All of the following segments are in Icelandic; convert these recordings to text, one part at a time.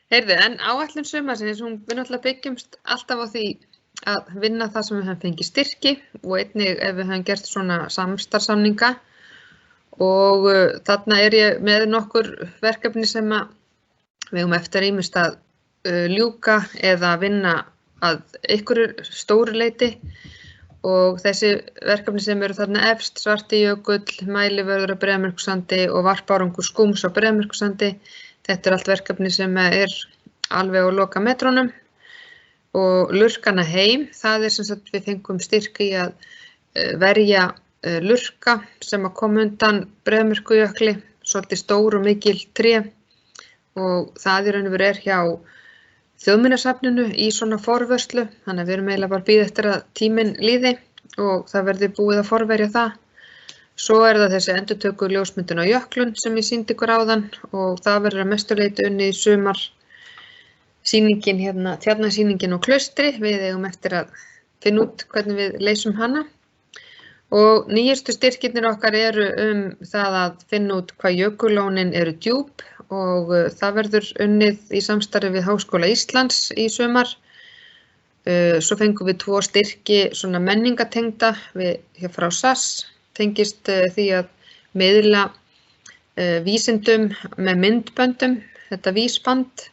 Heyrðu, en áætlun sumarsins, við náttúrulega byggjumst alltaf á því að vinna það sem við höfum fengið styrki og einnig ef við höfum gert svona samstarfssamninga og þarna ég með nokkur verkefni sem við höfum eftir ýmist að ljúka eða vinna að einhverju stóru leyti og þessi verkefni sem eru þarna efst, Svartijökull, Mælivörður á Breiðamerkursandi og Varpárangur skúms á Breiðamerkursandi. Þetta allt verkefni sem alveg á lokametrunum og lurkana heim, það sem sagt við fengum styrk í að verja lurka sem kom undan Breiðamerkurjökli, svolítið stór og mikil tré og það í raun og veru hjá Þjóðminjasafninu í svona forvörslu, þannig að við erum eiginlega bara að bíða eftir að tíminn líði og það verði búið að forverja það. Svo það þessi endurtöku ljósmyndun á jöklun sem ég sýndi ykkur áðan og það verður að mestu leyti unnið í sumar sýningin tjarnarsýningin á Klaustri. Við eigum eftir að finna út hvernig við leysum hana. Og nýjustu styrkirnir okkar eru það að finna út hvað jökullónin eru djúp og það verður unnið í samstarfi við Háskóla Íslands í sumar. Svo fengum við 2 styrki svona menningatengda frá SAS. Tengist því að miðla vísindum með myndböndum, þetta vísband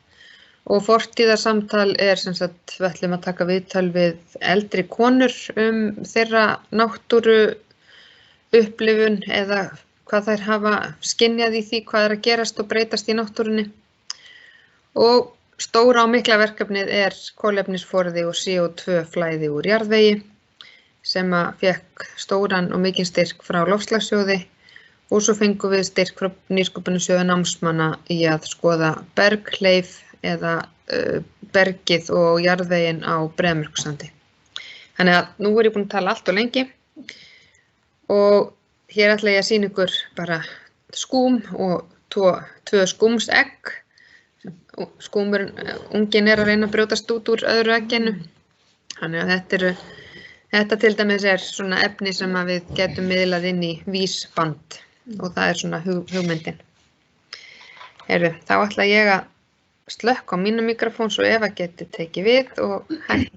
og fortíðarsamtal sem sagt við ætlum að taka viðtal við eldri konur þeirra náttúru upplifun eða hvað þær hafa skynjað í því hvað að gerast og breytast í náttúrunni. Og stóra og mikla verkefnið kolefnisforði og CO2 flæði úr jarðvegi sem fékk stóran og mikinn styrk frá Loftslagssjóði og svo fengum við styrk frá Nýsköpunarsjóði námsmanna í að skoða berghleif eða bergið og jarðveginn á Breiðamerkursandi. Þannig að nú ég búin að tala allt og lengi og hér ætla ég að sýna ykkur bara skúm og 2 skúmsegg. Skúmurinn, unginn að reyna að brjótast út úr öðru egginu. Þannig að þetta til dæmis svona efni sem við getum miðlað inn í vísband og það svona hugmyndin. Heyrðu, þá ætla ég að slökkva á mínu mikrofón svo Eva geti tekið við og hægt.